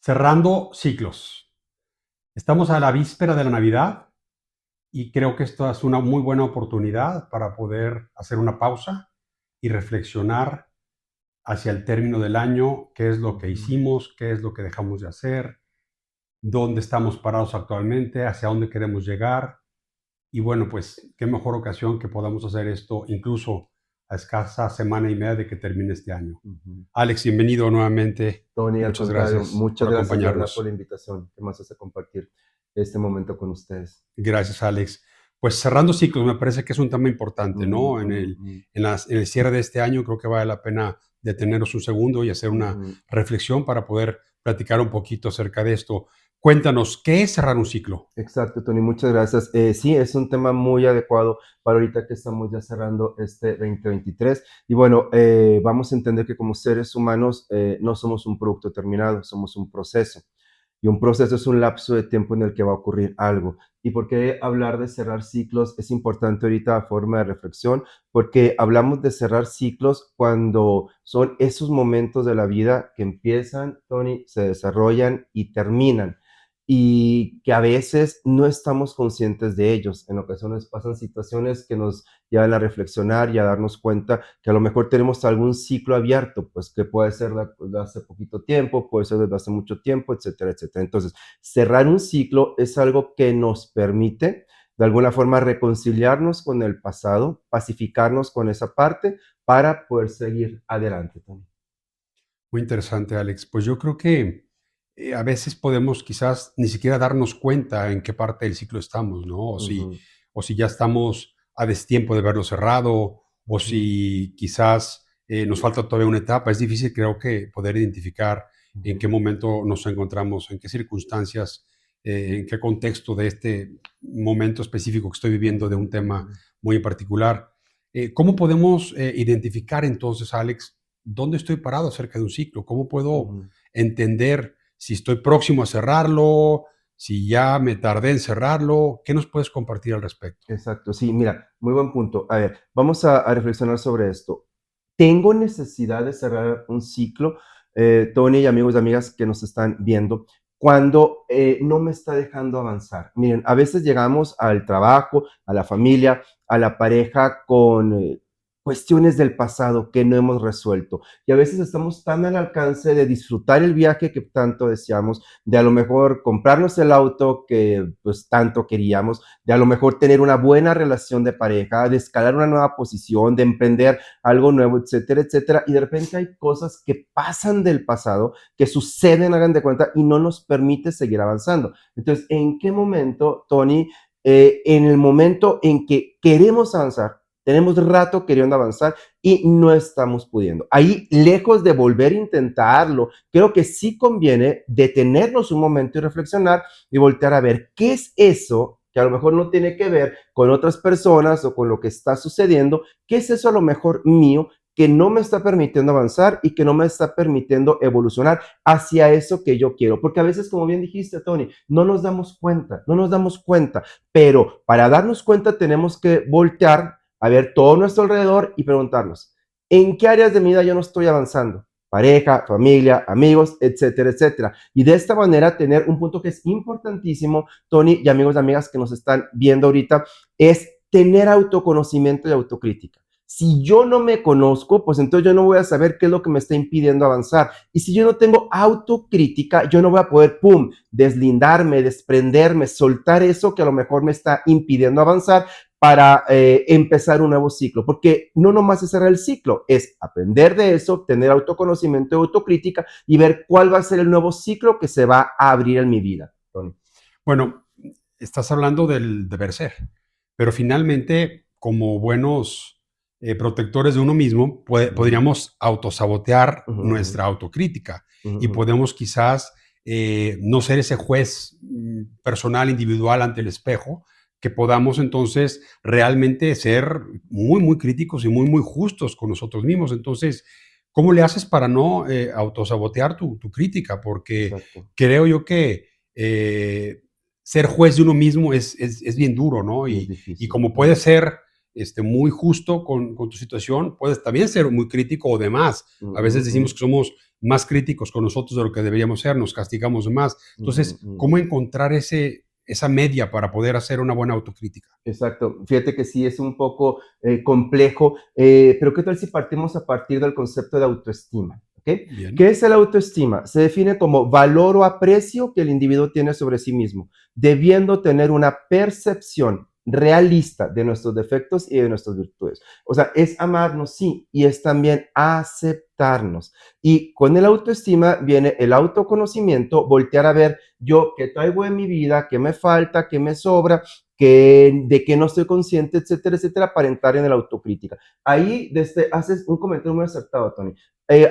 Cerrando ciclos. Estamos a la víspera de la Navidad y creo que esto es una muy buena oportunidad para poder hacer una pausa y reflexionar hacia el término del año, qué es lo que Ujú. hicimos, qué es lo que dejamos de hacer, dónde estamos parados actualmente, hacia dónde queremos llegar. Y bueno, pues qué mejor ocasión que podamos hacer esto incluso a escasa semana y media de que termine este año. Ujú. Alex, bienvenido nuevamente. Tony, al Muchas contrario, gracias muchas por gracias de verdad por acompañarnos. la invitación que más hace compartir este momento con ustedes. Gracias, Alex. Pues cerrando ciclos, me parece que es un tema importante, Ujú, ¿no? ujú, ujú, En el cierre de este año creo que vale la pena detenernos un segundo y hacer una ujú. reflexión para poder platicar un poquito acerca de esto. Cuéntanos, ¿qué es cerrar un ciclo? Exacto, Tony, muchas gracias. Sí, es un tema muy adecuado para ahorita que estamos ya cerrando este 2023. Y bueno, vamos a entender que como seres humanos no somos un producto terminado, somos un proceso. Y un proceso es un lapso de tiempo en el que va a ocurrir algo. ¿Y por qué hablar de cerrar ciclos es importante ahorita a forma de reflexión? Porque hablamos de cerrar ciclos cuando son esos momentos de la vida que empiezan, Tony, se desarrollan y terminan y que a veces no estamos conscientes de ellos. En ocasiones pasan situaciones que nos llevan a reflexionar y a darnos cuenta que a lo mejor tenemos algún ciclo abierto, pues que puede ser de hace poquito tiempo, puede ser desde hace mucho tiempo, etcétera, etcétera. Entonces, cerrar un ciclo es algo que nos permite de alguna forma reconciliarnos con el pasado, pacificarnos con esa parte para poder seguir adelante, Tony. Muy interesante, Alex. Pues yo creo que a veces podemos quizás ni siquiera darnos cuenta en qué parte del ciclo estamos, ¿no? Ujú, O si ya estamos a destiempo de verlo cerrado, o ujú, si quizás nos falta todavía una etapa. Es difícil, creo que, poder identificar en qué ujú, momento nos encontramos, en qué circunstancias, en qué contexto de este momento específico que estoy viviendo de ujú, un tema ujú, muy en particular. ¿Cómo podemos identificar entonces, Alex, dónde estoy parado acerca de un ciclo? ¿Cómo puedo ujú. entender si estoy próximo a cerrarlo, si ya me tardé en cerrarlo? ¿Qué nos puedes compartir al respecto? Exacto, sí, mira, muy buen punto. A ver, vamos a reflexionar sobre esto. ¿Tengo necesidad de cerrar un ciclo, Tony y amigos y amigas que nos están viendo, cuando no me está dejando avanzar? Miren, a veces llegamos al trabajo, a la familia, a la pareja con cuestiones del pasado que no hemos resuelto. Y a veces estamos tan al alcance de disfrutar el viaje que tanto deseamos, de a lo mejor comprarnos el auto que pues tanto queríamos, de a lo mejor tener una buena relación de pareja, de escalar una nueva posición, de emprender algo nuevo, etcétera, etcétera. Y de repente hay cosas que pasan del pasado, que suceden, hagan de cuenta, y no nos permite seguir avanzando. Entonces, ¿en qué momento, Tony? En el momento en que queremos avanzar, tenemos rato queriendo avanzar y no estamos pudiendo. Ahí, lejos de volver a intentarlo, creo que sí conviene detenernos un momento y reflexionar y voltear a ver qué es eso que a lo mejor no tiene que ver con otras personas o con lo que está sucediendo, qué es eso a lo mejor mío que no me está permitiendo avanzar y que no me está permitiendo evolucionar hacia eso que yo quiero. Porque a veces, como bien dijiste, Tony, no nos damos cuenta, no nos damos cuenta, pero para darnos cuenta tenemos que voltear a ver todo nuestro alrededor y preguntarnos, ¿en qué áreas de mi vida yo no estoy avanzando? Pareja, familia, amigos, etcétera, etcétera. Y de esta manera tener un punto que es importantísimo, Tony y amigos y amigas que nos están viendo ahorita, es tener autoconocimiento y autocrítica. Si yo no me conozco, pues entonces yo no voy a saber qué es lo que me está impidiendo avanzar. Y si yo no tengo autocrítica, yo no voy a poder, pum, deslindarme, desprenderme, soltar eso que a lo mejor me está impidiendo avanzar para empezar un nuevo ciclo. Porque no nomás es cerrar el ciclo, es aprender de eso, tener autoconocimiento y autocrítica y ver cuál va a ser el nuevo ciclo que se va a abrir en mi vida, Tony. Bueno, estás hablando del deber ser, pero finalmente, como buenos protectores de uno mismo, Ujú, podríamos autosabotear ujú, nuestra autocrítica ujú, y ujú. podemos quizás no ser ese juez personal, individual ante el espejo, que podamos entonces realmente ser muy, muy críticos y muy, muy justos con nosotros mismos. Entonces, ¿cómo le haces para no autosabotear tu crítica? Porque Exacto. creo yo que ser juez de uno mismo es bien duro, ¿no? Y es Y difícil. como puede Ujú, ser muy justo con tu situación, puedes también ser muy crítico o demás. A veces decimos que somos más críticos con nosotros de lo que deberíamos ser, nos castigamos más. Entonces, ¿cómo encontrar esa media para poder hacer una buena autocrítica? Exacto. Fíjate que sí es un poco complejo, pero ¿qué tal si partimos a partir del concepto de autoestima? ¿Okay? Bien. ¿Qué es el autoestima? Se define como valor o aprecio que el individuo tiene sobre sí mismo, debiendo tener una percepción realista de nuestros defectos y de nuestras virtudes. O sea, es amarnos, sí, y es también aceptarnos. Y con el autoestima viene el autoconocimiento, voltear a ver yo qué traigo en mi vida, qué me falta, qué me sobra, de que no estoy consciente, etcétera, etcétera, para entrar en la autocrítica. Ahí haces un comentario muy acertado, Tony.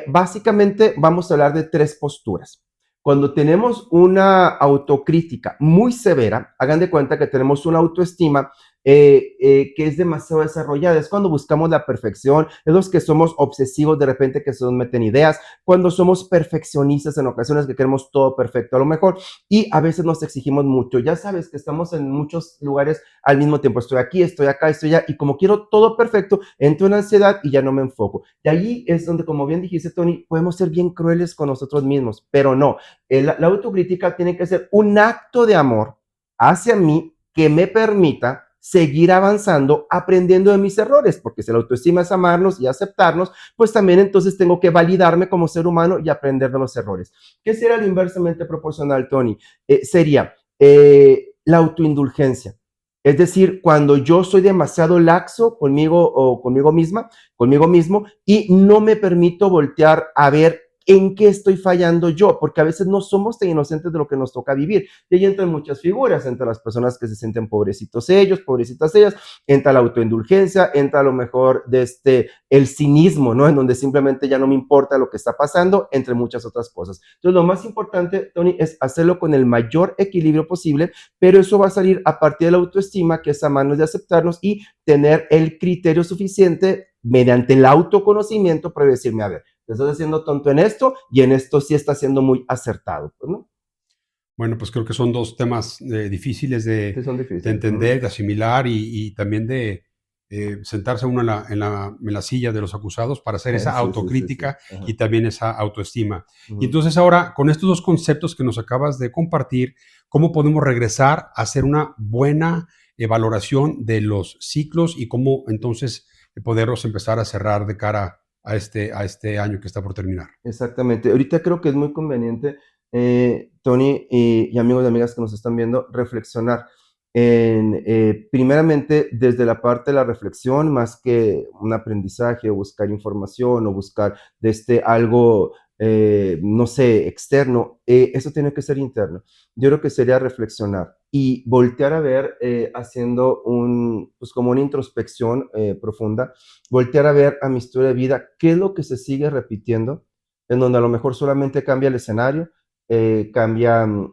Básicamente vamos a hablar de tres posturas. Cuando tenemos una autocrítica muy severa, hagan de cuenta que tenemos una autoestima que es demasiado desarrollada. Es cuando buscamos la perfección, es los que somos obsesivos de repente que se nos meten ideas, cuando somos perfeccionistas en ocasiones que queremos todo perfecto a lo mejor y a veces nos exigimos mucho. Ya sabes que estamos en muchos lugares al mismo tiempo. Estoy aquí, estoy acá, estoy allá y como quiero todo perfecto, entro en ansiedad y ya no me enfoco. Y ahí es donde, como bien dijiste, Tony, podemos ser bien crueles con nosotros mismos, pero no. La autocrítica tiene que ser un acto de amor hacia mí que me permita seguir avanzando, aprendiendo de mis errores, porque si la autoestima es amarnos y aceptarnos, pues también entonces tengo que validarme como ser humano y aprender de los errores. ¿Qué sería lo inversamente proporcional, Tony? Sería la autoindulgencia. Es decir, cuando yo soy demasiado laxo conmigo o conmigo misma, conmigo mismo, y no me permito voltear a ver en qué estoy fallando yo, porque a veces no somos tan inocentes de lo que nos toca vivir. Y ahí entran muchas figuras, entre las personas que se sienten pobrecitos ellos, pobrecitas ellas, entra la autoindulgencia, entra a lo mejor el cinismo, ¿no? En donde simplemente ya no me importa lo que está pasando, entre muchas otras cosas. Entonces, lo más importante, Tony, es hacerlo con el mayor equilibrio posible, pero eso va a salir a partir de la autoestima, que es amarnos de aceptarnos y tener el criterio suficiente mediante el autoconocimiento para decirme, a ver, te estás haciendo tonto en esto y en esto sí estás siendo muy acertado, pues, ¿no? Bueno, pues creo que son dos temas difíciles Sí, son de difíciles. entender, de asimilar y también de sentarse uno en la silla de los acusados para hacer esa Sí, sí, sí, sí. autocrítica y Ajá. también esa autoestima. Y Ujú. entonces ahora, con estos dos conceptos que nos acabas de compartir, ¿cómo podemos regresar a hacer una buena valoración de los ciclos y cómo entonces poderlos empezar a cerrar de cara a este año que está por terminar? Exactamente. Ahorita creo que es muy conveniente, Tony y amigos y amigas que nos están viendo, reflexionar en, primeramente, desde la parte de la reflexión, más que un aprendizaje o buscar información o buscar algo, no sé, externo, eso tiene que ser interno. Yo creo que sería reflexionar y voltear a ver, haciendo pues como una introspección profunda, voltear a ver a mi historia de vida, qué es lo que se sigue repitiendo en donde a lo mejor solamente cambia el escenario, cambian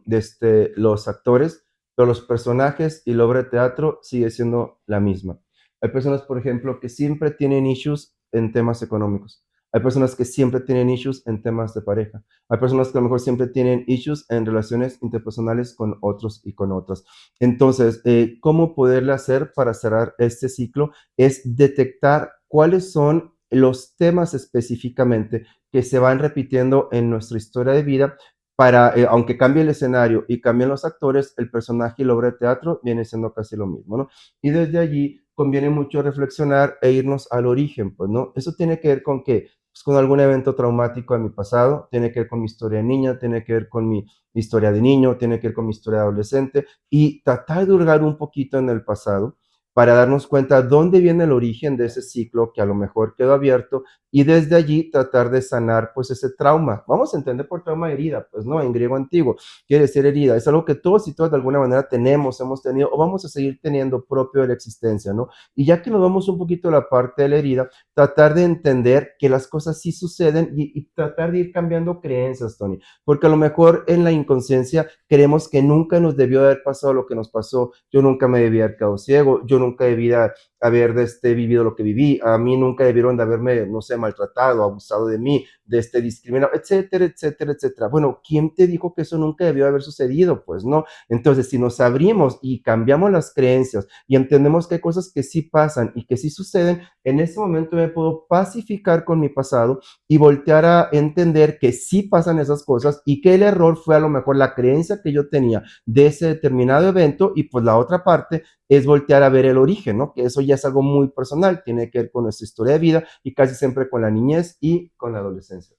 los actores, pero los personajes y la obra de teatro sigue siendo la misma. Hay personas, por ejemplo, que siempre tienen issues en temas económicos. Hay personas que siempre tienen issues en temas de pareja. Hay personas que a lo mejor siempre tienen issues en relaciones interpersonales con otros y con otras. Entonces, ¿cómo poderle hacer para cerrar este ciclo? Es detectar cuáles son los temas específicamente que se van repitiendo en nuestra historia de vida para, aunque cambie el escenario y cambien los actores, el personaje y la obra de teatro viene siendo casi lo mismo, ¿no? Y desde allí conviene mucho reflexionar e irnos al origen, pues, ¿no? Eso tiene que ver con que, pues, con algún evento traumático de mi pasado, tiene que ver con mi historia de niña, tiene que ver con mi historia de niño, tiene que ver con mi historia de adolescente y tratar de hurgar un poquito en el pasado para darnos cuenta dónde viene el origen de ese ciclo que a lo mejor quedó abierto y desde allí tratar de sanar pues ese trauma. Vamos a entender por trauma herida, pues no, en griego antiguo quiere decir herida, es algo que todos y todas de alguna manera tenemos, hemos tenido o vamos a seguir teniendo propio de la existencia, ¿no? Y ya que nos vamos un poquito a la parte de la herida, tratar de entender que las cosas sí suceden y tratar de ir cambiando creencias, Tony, porque a lo mejor en la inconsciencia creemos que nunca nos debió haber pasado lo que nos pasó, yo nunca me debía haber quedado ciego, yo nunca debía haber vivido lo que viví, a mí nunca debieron de haberme, no sé, maltratado, abusado de mí, discriminado, etcétera, etcétera, etcétera. Bueno, ¿quién te dijo que eso nunca debió haber sucedido? Pues no. Entonces, si nos abrimos y cambiamos las creencias y entendemos que hay cosas que sí pasan y que sí suceden, en ese momento me puedo pacificar con mi pasado y voltear a entender que sí pasan esas cosas y que el error fue a lo mejor la creencia que yo tenía de ese determinado evento, y pues la otra parte es voltear a ver el origen, ¿no? Que eso ya es algo muy personal, tiene que ver con nuestra historia de vida y casi siempre con la niñez y con la adolescencia.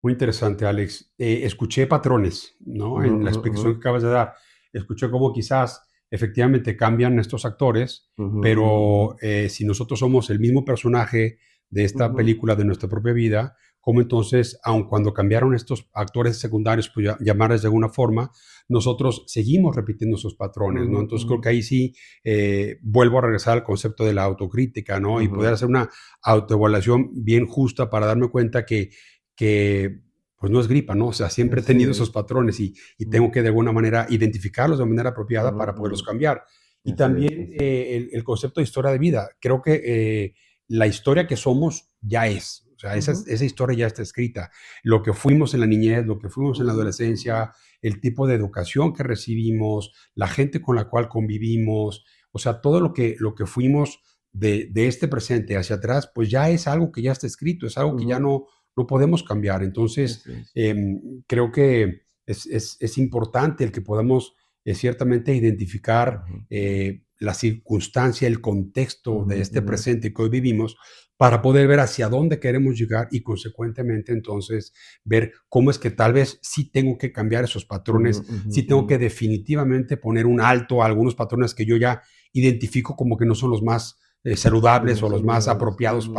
Muy interesante, Alex. Escuché patrones, ¿no? Ujú, En la ujú, ujú, explicación que acabas de dar. Escuché cómo quizás efectivamente cambian estos actores, ujú, ujú, ujú, pero si nosotros somos el mismo personaje de esta ujú, película de nuestra propia vida, ¿cómo entonces, aun cuando cambiaron estos actores secundarios, pues llamarles de alguna forma, nosotros seguimos repitiendo esos patrones, ¿no? ujú, Entonces creo ujú, que ahí sí vuelvo a regresar al concepto de la autocrítica, ¿no? Y poder ujú, hacer una autoevaluación bien justa para darme cuenta que pues no es gripa, ¿no? O sea, siempre he así tenido esos es. patrones y Ujú, tengo que de alguna manera identificarlos de manera apropiada ujú, para poderlos ujú. cambiar. Y Así también es, así es. el concepto de historia de vida. Creo que la historia que somos ya es. O sea, Ujú, esa historia ya está escrita. Lo que fuimos en la niñez, lo que fuimos en la ujú, adolescencia, el tipo de educación que recibimos, la gente con la cual convivimos, o sea, todo lo que fuimos de este presente hacia atrás, pues ya es algo que ya está escrito, es algo que ya ujú. no podemos cambiar. Entonces, Así es. creo que es importante el que podamos ciertamente identificar Ujú, la circunstancia, el contexto ujú, de este ujú, presente que hoy vivimos para poder ver hacia dónde queremos llegar y consecuentemente entonces ver cómo es que tal vez sí tengo que cambiar esos ujú, patrones, ujú, sí tengo ujú. que definitivamente poner un alto a algunos patrones que yo ya identifico como que no son los más Los saludables o más los más saludables. apropiados Ujú,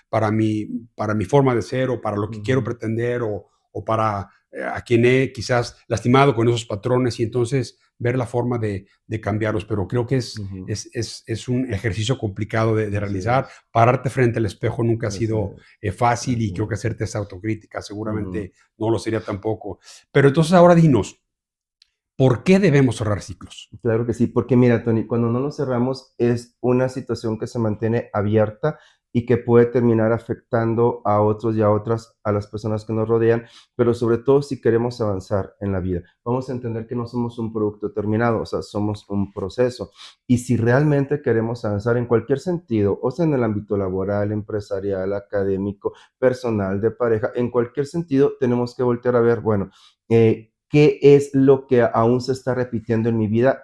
para mi forma de ser o para lo que quiero ujú. pretender o para a quien he quizás lastimado con esos patrones y entonces ver la forma de cambiarlos. Pero creo que Ujú, es un ejercicio complicado de así realizar. es, Pararte frente al espejo nunca ha así sido es, fácil y así creo que es. hacerte esa autocrítica Ujú. seguramente no lo sería tampoco. Pero entonces ahora dinos, ¿por qué debemos cerrar ciclos? Claro que sí, porque mira, Tony, cuando no nos cerramos es una situación que se mantiene abierta y que puede terminar afectando a otros y a otras, a las personas que nos rodean, pero sobre todo si queremos avanzar en la vida. Vamos a entender que no somos un producto terminado, o sea, somos un proceso. Y si realmente queremos avanzar en cualquier sentido, o sea, en el ámbito laboral, empresarial, académico, personal, de pareja, en cualquier sentido, tenemos que voltear a ver, bueno, qué es lo que aún se está repitiendo en mi vida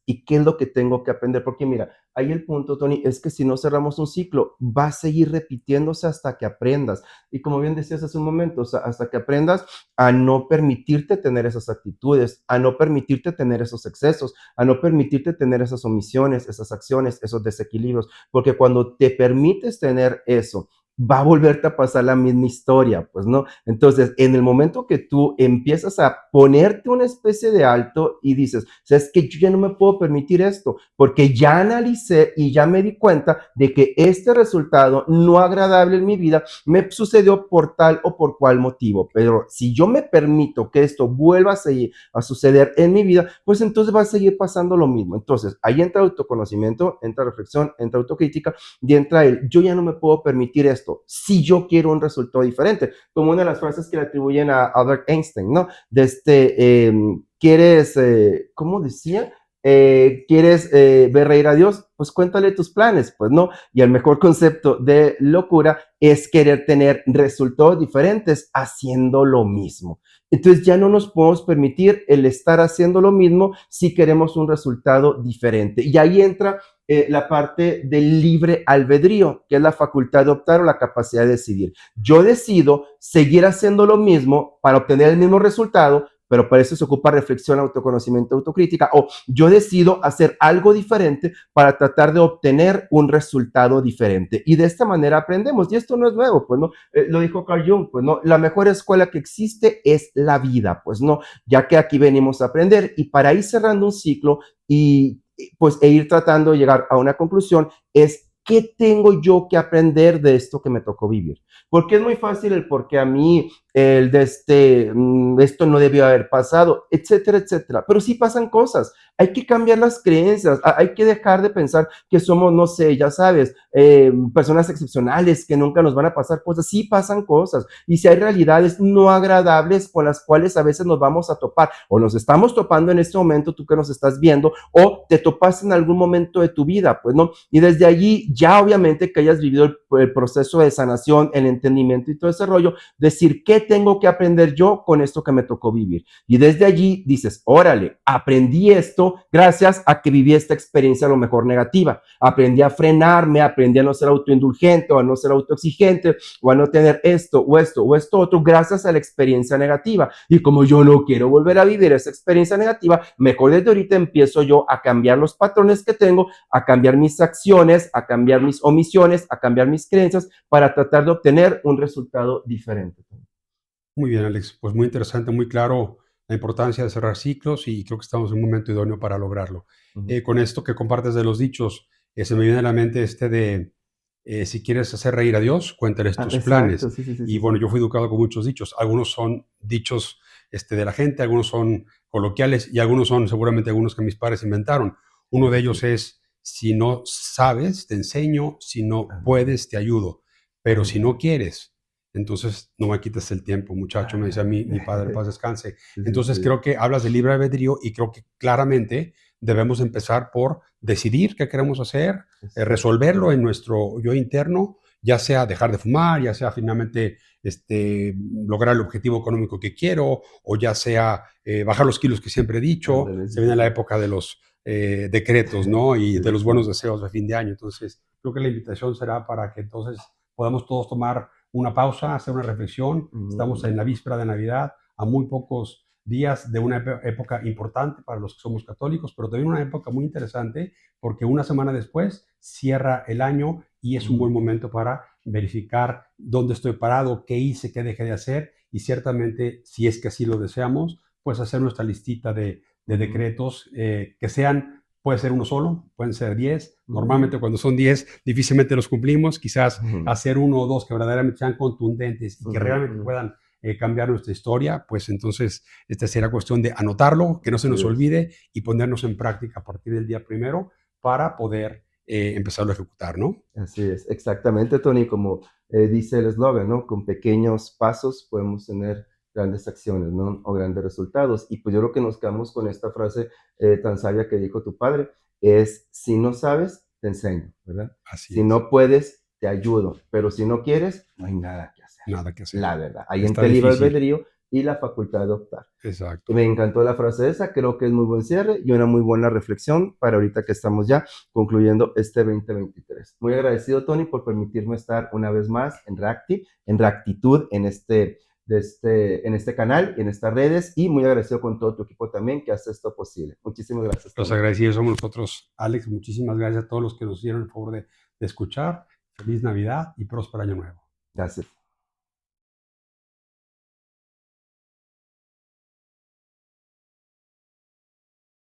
y qué es lo que tengo que aprender. Porque mira, ahí el punto, Tony, es que si no cerramos un ciclo, va a seguir repitiéndose hasta que aprendas. Y como bien decías hace un momento, o sea, hasta que aprendas a no permitirte tener esas actitudes, a no permitirte tener esos excesos, a no permitirte tener esas omisiones, esas acciones, esos desequilibrios. Porque cuando te permites tener eso, va a volverte a pasar la misma historia, pues no. Entonces, en el momento que tú empiezas a ponerte una especie de alto y dices, sabes que yo ya no me puedo permitir esto, porque ya analicé y ya me di cuenta de que este resultado no agradable en mi vida me sucedió por tal o por cual motivo, pero si yo me permito que esto vuelva a suceder en mi vida, pues entonces va a seguir pasando lo mismo. Entonces, ahí entra autoconocimiento, entra reflexión, entra autocrítica y entra el, yo ya no me puedo permitir esto si yo quiero un resultado diferente, como una de las frases que le atribuyen a Albert Einstein, ¿no? De ¿quieres, cómo decía? ¿Quieres ver reír a Dios? Pues cuéntale tus planes, pues no. Y el mejor concepto de locura es querer tener resultados diferentes haciendo lo mismo. Entonces ya no nos podemos permitir el estar haciendo lo mismo si queremos un resultado diferente. Y ahí entra la parte del libre albedrío, que es la facultad de optar o la capacidad de decidir. Yo decido seguir haciendo lo mismo para obtener el mismo resultado, pero para eso se ocupa reflexión, autoconocimiento, autocrítica, o yo decido hacer algo diferente para tratar de obtener un resultado diferente. Y de esta manera aprendemos. Y esto no es nuevo, pues no, lo dijo Carl Jung, pues no, la mejor escuela que existe es la vida, pues no, ya que aquí venimos a aprender y para ir cerrando un ciclo y pues e ir tratando de llegar a una conclusión es ¿qué tengo yo que aprender de esto que me tocó vivir? Porque es muy fácil el por qué a mí, el de esto no debió haber pasado, etcétera, etcétera. Pero sí pasan cosas. Hay que cambiar las creencias, hay que dejar de pensar que somos, no sé, ya sabes, personas excepcionales, que nunca nos van a pasar cosas. Sí pasan cosas. Y si hay realidades no agradables con las cuales a veces nos vamos a topar, o nos estamos topando en este momento, tú que nos estás viendo, o te topaste en algún momento de tu vida, pues no. Y desde allí, ya obviamente que hayas vivido el proceso de sanación, el entendimiento y todo ese rollo, decir, ¿qué tengo que aprender yo con esto que me tocó vivir? Y desde allí dices, órale, aprendí esto gracias a que viví esta experiencia a lo mejor negativa. Aprendí a frenarme, aprendí a no ser autoindulgente o a no ser autoexigente o a no tener esto o esto o esto otro gracias a la experiencia negativa. Y como yo no quiero volver a vivir esa experiencia negativa, mejor desde ahorita empiezo yo a cambiar los patrones que tengo, a cambiar mis acciones, a cambiar mis omisiones, a cambiar mis creencias para tratar de obtener un resultado diferente. Muy bien, Alex. Pues muy interesante, muy claro la importancia de cerrar ciclos y creo que estamos en un momento idóneo para lograrlo. Ujú. Con esto que compartes de los dichos, se me viene a la mente de, si quieres hacer reír a Dios, cuéntales Ah, tus exacto, planes. sí, sí, sí, Y sí, bueno, sí. yo fui educado con muchos dichos. Algunos son dichos de la gente, algunos son coloquiales y algunos son seguramente algunos que mis padres inventaron. Sí, Uno de sí, ellos sí. es, si no sabes, te enseño, si no Ándale. puedes, te ayudo, pero Muy si no bien. quieres, entonces no me quites el tiempo, muchacho, me decía Ándale. mi padre, paz descanse. Sí, sí, Entonces sí. creo que hablas de libre albedrío y creo que claramente debemos empezar por decidir qué queremos hacer, resolverlo Exacto. en nuestro yo interno, ya sea dejar de fumar, ya sea finalmente lograr el objetivo económico que quiero, o ya sea bajar los kilos que siempre he dicho. Ándale, sí, Se sí, viene la sí. época de los decretos, ¿no? Y Sí, de sí, los sí. buenos deseos de fin de año. Entonces, creo que la invitación será para que entonces podamos todos tomar una pausa, hacer una reflexión. Estamos Mm, en la víspera de Navidad, a muy pocos días de una época importante para los que somos católicos, pero también una época muy interesante porque una semana después cierra el año y es un buen mm, momento para verificar dónde estoy parado, qué hice, qué dejé de hacer y ciertamente, si es que así lo deseamos, pues hacer nuestra listita de mm. decretos que sean, puede ser uno solo, pueden ser 10. Muy Normalmente bien. cuando son 10 difícilmente los cumplimos, quizás Ujú, hacer uno o dos que verdaderamente sean contundentes y que ujú, realmente ujú. puedan cambiar nuestra historia, pues entonces esta será cuestión de anotarlo, que no se Así nos es. olvide y ponernos en práctica a partir del día primero para poder empezarlo a ejecutar, ¿no? Así es, exactamente, Tony, como dice el eslogan, ¿no? Con pequeños pasos podemos tener grandes acciones, ¿no? O grandes resultados. Y pues yo creo que nos quedamos con esta frase tan sabia que dijo tu padre, es, si no sabes, te enseño, ¿verdad? Así Si es, no puedes, te ayudo, pero si no quieres, no hay nada que hacer, nada que hacer. la verdad. Ahí Está entre el libre difícil, albedrío y la facultad de optar. exacto. Me encantó la frase esa, creo que es muy buen cierre y una muy buena reflexión para ahorita que estamos ya concluyendo este 2023. Muy agradecido, Tony, por permitirme estar una vez más en Reactive, en Reactitud, en este canal, en estas redes y muy agradecido con todo tu equipo también que hace esto posible. Muchísimas gracias, Los Tony. agradecidos somos nosotros, Alex. Muchísimas gracias a todos los que nos hicieron el favor de escuchar. Feliz Navidad y próspero año nuevo. Gracias.